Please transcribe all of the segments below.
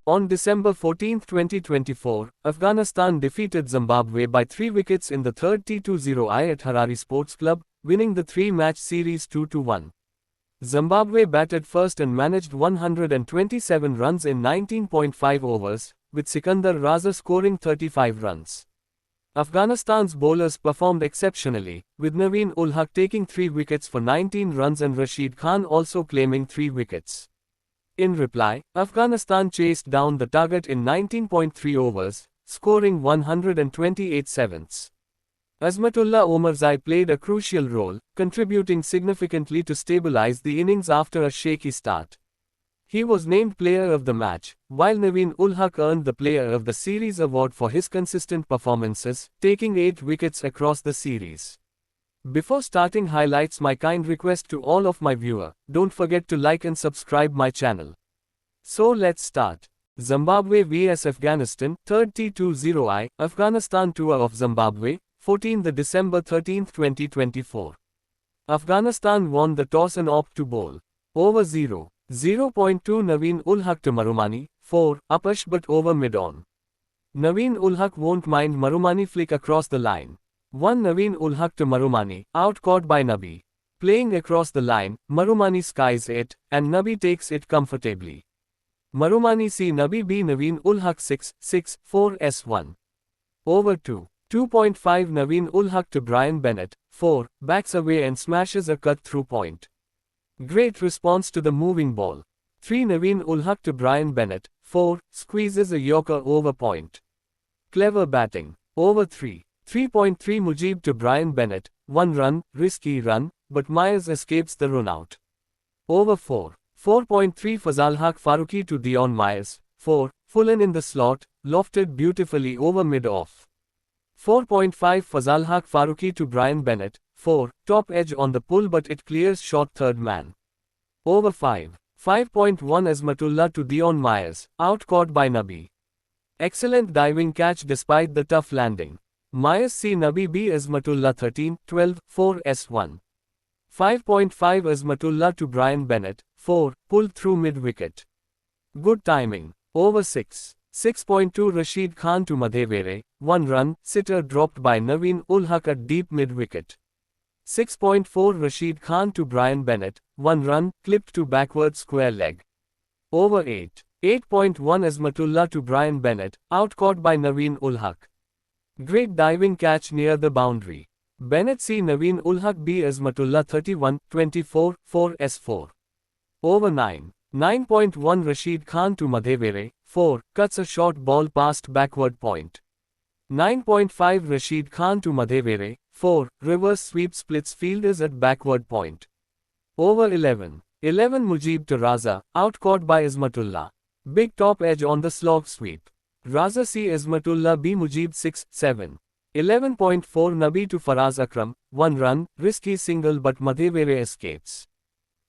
On December 14, 2024, Afghanistan defeated Zimbabwe by 3 wickets in the third T20I at Harare Sports Club, winning the three-match series 2-1. Zimbabwe batted first and managed 127 runs in 19.5 overs, with Sikandar Raza scoring 35 runs. Afghanistan's bowlers performed exceptionally, with Naveen ul Haq taking 3 wickets for 19 runs and Rashid Khan also claiming 3 wickets. In reply, Afghanistan chased down the target in 19.3 overs, scoring 128 sevens. Azmatullah Omarzai played a crucial role, contributing significantly to stabilize the innings after a shaky start. He was named Player of the Match, while Naveen ul Haq earned the Player of the Series award for his consistent performances, taking 8 wickets across the series. Before starting highlights, my kind request to all of my viewers, don't forget to like and subscribe my channel. So let's start. Zimbabwe vs Afghanistan, 3rd T20I, Afghanistan Tour of Zimbabwe, 14 December 13, 2024. Afghanistan won the toss and opted to bowl. Over 0.2 Naveen ul Haq to Marumani, 4, Apash but over mid-on. Naveen ul Haq won't mind Marumani flick across the line. 1 Naveen ul Haq to Marumani, out caught by Nabi. Playing across the line, Marumani skies it, and Nabi takes it comfortably. Marumani C Nabi B Naveen ul Haq 6, 4 S1. Over 2. 2.5 Naveen ul Haq to Brian Bennett, 4, backs away and smashes a cut-through point. Great response to the moving ball. 3 Naveen ul Haq to Brian Bennett, 4, squeezes a Yorker over point. Clever batting. Over 3. 3.3 Mujib to Brian Bennett, 1 run, risky run, but Myers escapes the run-out. Over 4. 4.3 Fazal Haq Farooqi to Dion Myers, 4, full in the slot, lofted beautifully over mid-off. 4.5 Fazal Haq Farooqi to Brian Bennett, 4, top edge on the pull but it clears short third man. Over 5. 5.1 Azmatullah to Dion Myers, out caught by Nabi. Excellent diving catch despite the tough landing. Myers C Nabi B Azmatullah 13, 12, 4 S1. 5.5 Azmatullah to Brian Bennett, 4, pulled through mid-wicket. Good timing. Over 6. 6.2 Rashid Khan to Madhevere, 1 run, sitter dropped by Naveen ul Haq at deep mid-wicket. 6.4 Rashid Khan to Brian Bennett, 1 run, clipped to backward square leg. Over 8. 8.1 Azmatullah to Brian Bennett, out caught by Naveen ul Haq. Great diving catch near the boundary. Bennett C Naveen ul Haq B Azmatullah 31, 24, 4 S4. Over 9. 9.1 Rashid Khan to Madhevere, 4, cuts a short ball past backward point. 9.5 Rashid Khan to Madhevere, 4, reverse sweep splits fielders at backward point. Over 11. 11 Mujib to Raza, out caught by Azmatullah. Big top edge on the slog sweep. Raza C Azmatullah B Mujib 6, 7. 11.4 Nabi to Faraz Akram, 1 run, risky single but Madhevere escapes.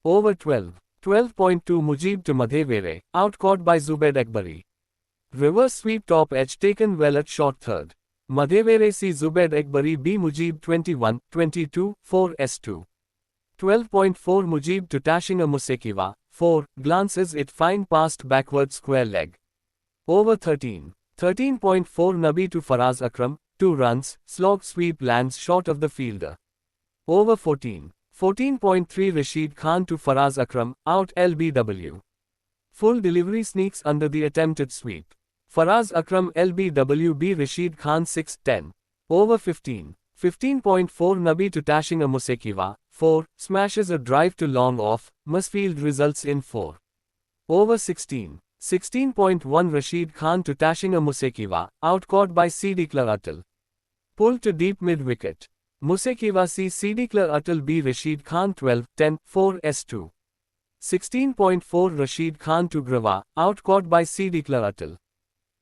Over 12. 12.2 Mujib to Madhevere, out caught by Zubaid Akbari. Reverse sweep top edge taken well at short third. Madhevere C Zubaid Akbari B Mujib 21, 22, 4 S2. 12.4 Mujib to Tashinga Musekiwa, 4, glances it fine past backward square leg. Over 13. 13.4 Nabi to Faraz Akram, 2 runs, slog sweep lands short of the fielder. Over 14. 14.3 Rashid Khan to Faraz Akram, out LBW. Full delivery sneaks under the attempted sweep. Faraz Akram LBW B Rashid Khan 6, 10. Over 15. 15.4 Nabi to Tashinga Musekiwa, 4, smashes a drive to long off, Musfield results in 4. Over 16. 16.1 Rashid Khan to Tashinga Musekiwa, out caught by Sidikla Atal. Pulled to deep mid-wicket. Musekiwa C Sidikla Atal B Rashid Khan 12, 10, 4 S2. 16.4 Rashid Khan to Grava, out caught by Sidikla Atal.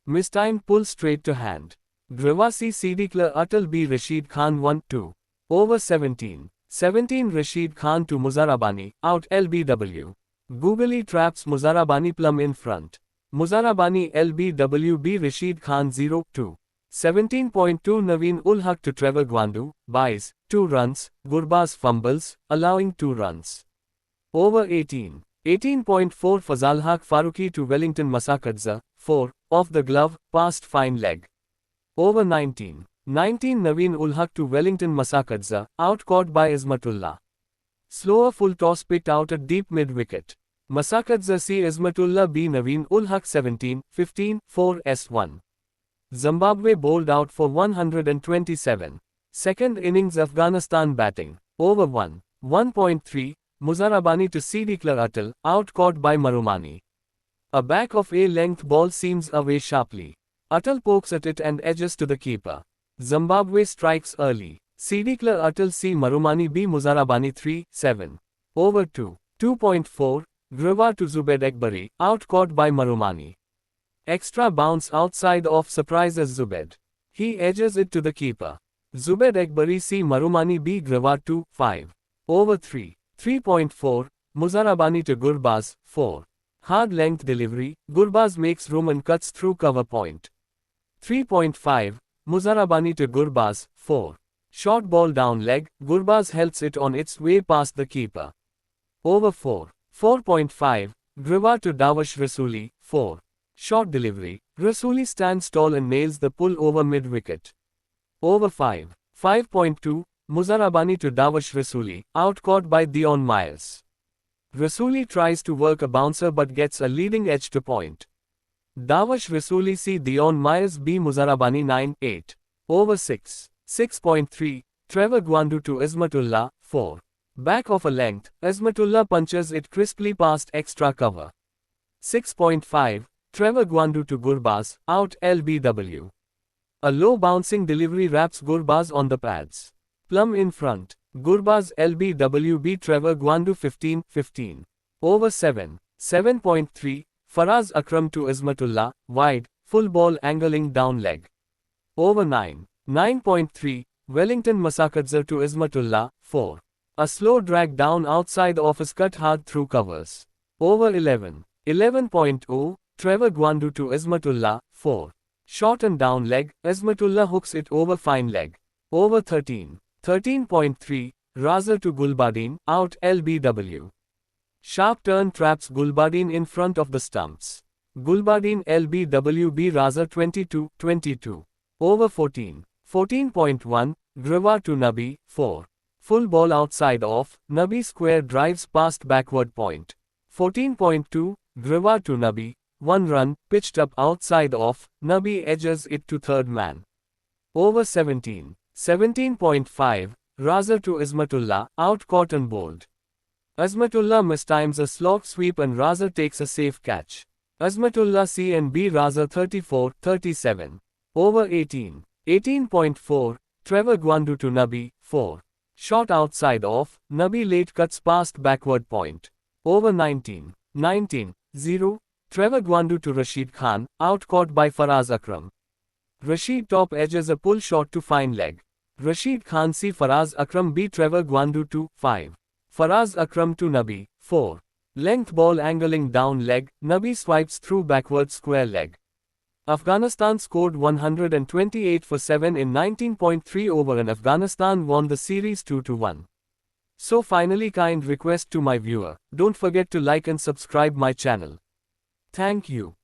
Mistimed pull straight to hand. Grava C Sidikla Atal B Rashid Khan 1, 2. Over 17. 17 Rashid Khan to Muzarabani, out LBW. Googly traps Muzarabani plumb in front. Muzarabani LBW B Rashid Khan 0, 2. 17.2 Naveen ul Haq to Trevor Gwandu, buys, 2 runs, Gurbaz fumbles, allowing 2 runs. Over 18. 18.4 Fazal Haq Faruqi to Wellington Masakadza, 4, off the glove, past fine leg. Over 19. 19 Naveen ul Haq to Wellington Masakadza, out caught by Ismatullah. Slower full toss picked out at deep mid-wicket. Masakadza C. Ismatullah B. Naveen ul Haq 17, 15, 4 S1. Zimbabwe bowled out for 127. Second innings Afghanistan batting. Over 1. 1.3, Muzarabani to Siddiqui Atal, out caught by Marumani. A back of a-length ball seams away sharply. Atal pokes at it and edges to the keeper. Zimbabwe strikes early. Siddiqui Atal C. Marumani B. Muzarabani 3, 7. Over 2. 2.4, Grewar to Zubaid Ekbari, out caught by Marumani. Extra bounce outside off surprises Zubaid. He edges it to the keeper. Zubaid Ekbari C. Marumani B. Grewar 2, 5. Over 3. 3.4, Muzarabani to Gurbaz, 4. Hard length delivery, Gurbaz makes room and cuts through cover point. 3.5, Muzarabani to Gurbaz, 4. Short ball down leg, Gurbaz helps it on its way past the keeper. Over 4. 4.5, Grewar to Dawash Rasuli, 4. Short delivery, Rasuli stands tall and nails the pull over mid-wicket. Over 5. 5.2, Muzarabani to Dawash Rasuli, out caught by Dion Myers. Rasuli tries to work a bouncer but gets a leading edge to point. Dawash Rasuli C. Dion Myers B. Muzarabani 9, 8. Over 6. 6.3, Trevor Gwandu to Ismatullah, 4. Back of a length, Ismatullah punches it crisply past extra cover. 6.5, Trevor Gwandu to Gurbaz, out LBW. A low bouncing delivery wraps Gurbaz on the pads. Plum in front. Gurbaz LBW B. Trevor Gwandu 15, 15. Over 7. 7.3, Faraz Akram to Ismatullah, wide, full ball angling down leg. Over 9. 9.3, Wellington Masakadza to Ismatullah, 4. A slow drag down outside off is cut hard through covers. Over 11. 11.0, Trevor Gwandu to Ismatullah, 4. Short and down leg, Ismatullah hooks it over fine leg. Over 13. 13.3, Raza to Gulbadin, out LBW. Sharp turn traps Gulbadin in front of the stumps. Gulbadin LBW B. Raza 22, 22. Over 14. 14.1, Grewar to Nabi, 4. Full ball outside off, Nabi square drives past backward point. 14.2, Grewar to Nabi, 1 run, pitched up outside off, Nabi edges it to third man. Over 17. 17.5, Raza to Ismatullah, out caught and bowled. Ismatullah mistimes a slog sweep and Raza takes a safe catch. Ismatullah C and B. Raza 34, 37. Over 18. 18.4, Trevor Gwandu to Nabi, 4. Shot outside off, Nabi late cuts past backward point. Over 19. 19. 0, Trevor Gwandu to Rashid Khan, out caught by Faraz Akram. Rashid top edges a pull shot to fine leg. Rashid Khan C. Faraz Akram B. Trevor Gwandu to 5. Faraz Akram to Nabi, 4. Length ball angling down leg, Nabi swipes through backward square leg. Afghanistan scored 128 for 7 in 19.3 over and Afghanistan won the series 2-1. So finally, kind request to my viewer, don't forget to like and subscribe my channel. Thank you.